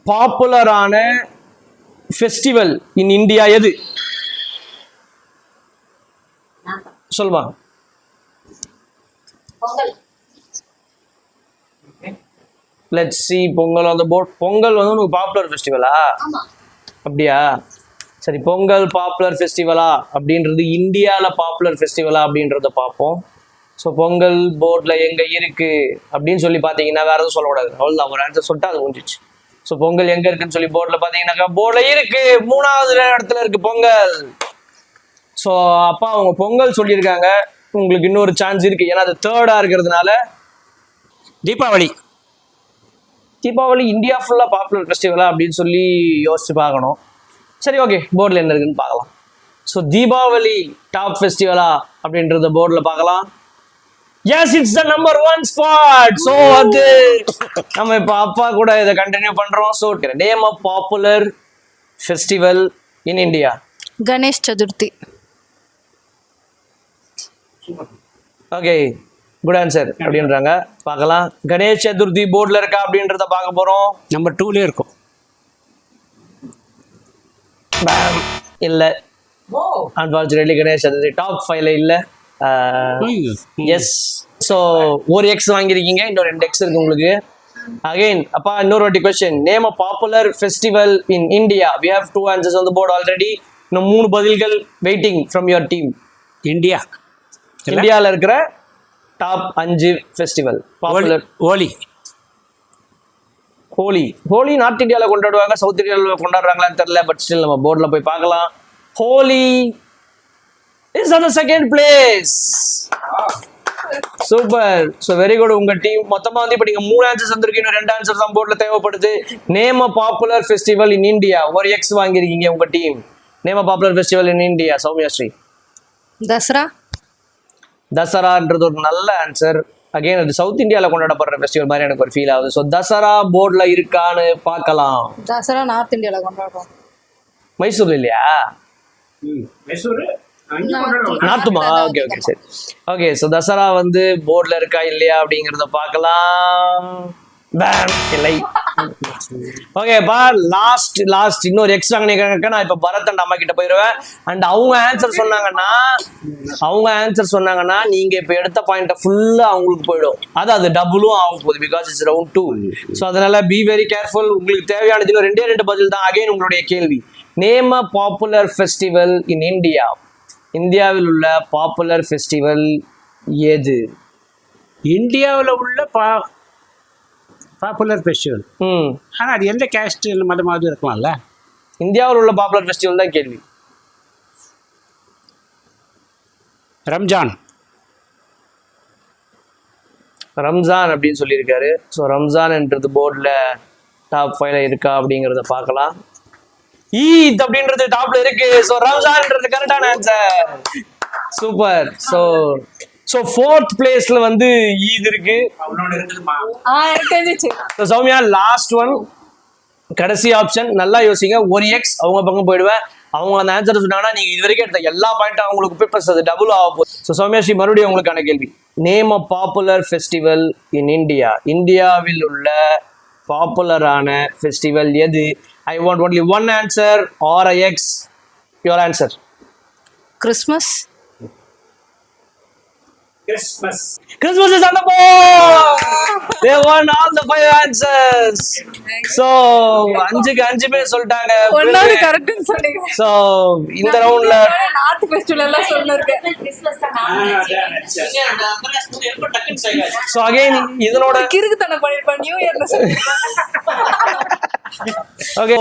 பாப்புலரான festival in India எது? சொல்லுமா. Let's see. Pongal on the board. Pongal வந்து உங்களுக்கு பாப்புலர் ஃபெஸ்டிவலா? அப்படியா? சரி, பொங்கல் பாப்புலர் ஃபெஸ்டிவலா அப்படின்றது இந்தியாவில் பாப்புலர் ஃபெஸ்டிவலா அப்படின்றத பார்ப்போம். ஸோ பொங்கல் போர்டில் எங்கே இருக்குது அப்படின்னு சொல்லி பார்த்தீங்கன்னா வேறு எதுவும் சொல்லக்கூடாது. அவ்வளோதான், ஒரு ஆன்சர் சொல்லிட்டு அது முடிஞ்சிச்சு. ஸோ பொங்கல் எங்கே இருக்குன்னு சொல்லி போர்டில் பார்த்தீங்கன்னாக்கா போர்டில் இருக்குது, 3வது இடத்துல இருக்குது பொங்கல். ஸோ அப்பா அவங்க பொங்கல் சொல்லியிருக்காங்க. உங்களுக்கு இன்னொரு சான்ஸ் இருக்குது, ஏன்னா அது 3rd இருக்கிறதுனால. தீபாவளி. தீபாவளி இந்தியா ஃபுல்லாக பாப்புலர் ஃபெஸ்டிவலா அப்படின்னு சொல்லி யோசிச்சு பார்க்கணும். சரி, ஓகே, போர்டில் என்ன இருக்குன்னு பார்க்கலாம். ஸோ தீபாவளி டாப் ஃபெஸ்டிவலா அப்படின்றத போர்டில் பார்க்கலாம். Yes, it's the number 1 spot. So அது நம்ம இப்போ அப்பா கூட இதை கண்டினியூ பண்ணுறோம். So name of popular festival in India. Ganesh Chaturthi. Okay, good answer அப்படின்றாங்க. பார்க்கலாம். கணேஷ் சதுர்த்தி போர்டில் இருக்கா அப்படின்றத பார்க்க போகிறோம். நம்பர் 2லேயே இருக்கும். இல்லை, அன்பார்ச்சுனேட்லி கணேஷ் சதுர்த்தி டாப் 5ல இல்லை. எஸ். ஸோ ஒரு எக்ஸ் வாங்கியிருக்கீங்க, இன்னொரு 2 எக்ஸ் இருக்கு உங்களுக்கு. அகைன் அப்பா இன்னொரு வாட்டி question. Name a popular festival in India. We have 2 answers on the board already. இன்னும் 3 பதில்கள் waiting from your team. India. இந்தியாவில் இருக்கிற top 5 festival popular. Holi. Holi. Holi north இந்தியாவில் கொண்டாடுவாங்க, சவுத் இந்தியாவில் கொண்டாடுறாங்களான்னு தெரியல. பட் ஸ்டில் நம்ம போர்டில் போய் பார்க்கலாம். Holi is on the 2nd place. Super. So very good. உங்க டீம் மொத்தமாக வந்து இப்போ நீங்கள் 3 ஆன்சர்ஸ் வந்திருக்கு, இன்னும் 2 ஆன்சர்ஸ் தான் போர்டில் தேவைப்படுது. Name a popular festival in India. ஒரு எக்ஸ் வாங்கியிருக்கீங்க உங்க டீம். Name a popular festival in India. Soumya Sri. Dasara. தசரான்றது ஒரு நல்ல ஆன்சர். அகைன் அது சவுத் இந்தியாவில் கொண்டாடப்படுற ஃபெஸ்டிவல் மாதிரி எனக்கு ஒரு ஃபீல் ஆகுது. ஸோ தசரா போர்டில் இருக்கான்னு பார்க்கலாம். தசரா நார்த் இந்தியாவில் கொண்டாடுறோம். மைசூர் இல்லையா? நார்த்துமா? ஓகே ஓகே சரி. ஓகே, ஸோ தசரா வந்து போர்டில் இருக்கா இல்லையா அப்படிங்கிறத பார்க்கலாம். இல்லை. ஓகேப்பா, லாஸ்ட் இன்னொரு எக்ஸ்ட்ரா நான் இப்போ பரத் அண்ட் அம்மா கிட்ட போயிடுவேன். அண்ட் அவங்க ஆன்சர் சொன்னாங்கன்னா நீங்க இப்போ எடுத்த பாயிண்ட்டை ஃபுல்லாக அவங்களுக்கு போயிடும். அது டபுளும் ஆகும் போகுது, பிகாஸ் இட்ஸ் ரவுண்ட் 2. ஸோ அதனால பி வெரி கேர்ஃபுல். உங்களுக்கு தேவையானது இன்னும் 2 பதில் தான். அகைன் உங்களுடைய கேள்வி. Name a popular festival in India. இந்தியாவில் உள்ள பாப்புலர் ஃபெஸ்டிவல் எது? இந்தியாவில் உள்ள பாப்புலர் ஃபெஸ்டிவல். ஆனால் அது எந்த கேஸ்ட் மதமாவது இருக்கலாம்ல. இந்தியாவில் உள்ள பாப்புலர் ஃபெஸ்டிவல் தான் கேள்வி. ரம்ஜான் அப்படின்னு சொல்லியிருக்காரு. ஸோ ரம்ஜான்ன்றது போர்டில் டாப் 5ல இருக்கா அப்படிங்கிறத பார்க்கலாம். ஈத் அப்படின்றது டாப்ல இருக்கு. ஸோ ரம்ஜான்ன்றது கரெக்டான ஆன்சர். சூப்பர். ஸோ 4th பிளேஸ்ல வந்து ஈத் இருக்கு. சௌமியா லாஸ்ட் ஒன், கடைசி ஆப்ஷன். நல்லா யோசிங்க. ஒரு எக்ஸ் அவங்க பக்கம் போயிடுவேன். அவங்க அந்த ஆன்சர் சொன்னாங்கன்னா நீங்க இது வரைக்கும் எடுத்த எல்லா பாயிண்ட்டும் அவங்களுக்கு போய் ப்ளஸ் அது டபுள் ஆக போகுது. ஸோ சௌமியா ஸ்ரீ மறுபடியும் உங்களுக்கான கேள்வி. Name a popular festival in India. இந்தியாவில் உள்ள பாப்புலரான ஃபெஸ்டிவல் எது? I want only one answer or a X. Your answer. Christmas. Christmas is on the board. They won all the 5 answers. So 5 பேர் சொல்லிட்டாங்க. ஒண்ணாவது கரெக்ட்னு சொன்னீங்க. So இந்த ரவுண்ட்ல நார்த் ஃபெஸ்டிவல் எல்லாம் சொல்லிருக்கு. So again இதனோட கிறுக்குத்தனம் பண்ணிருப்பா நியூ இயர்ல சொல்லுங்க. Okay.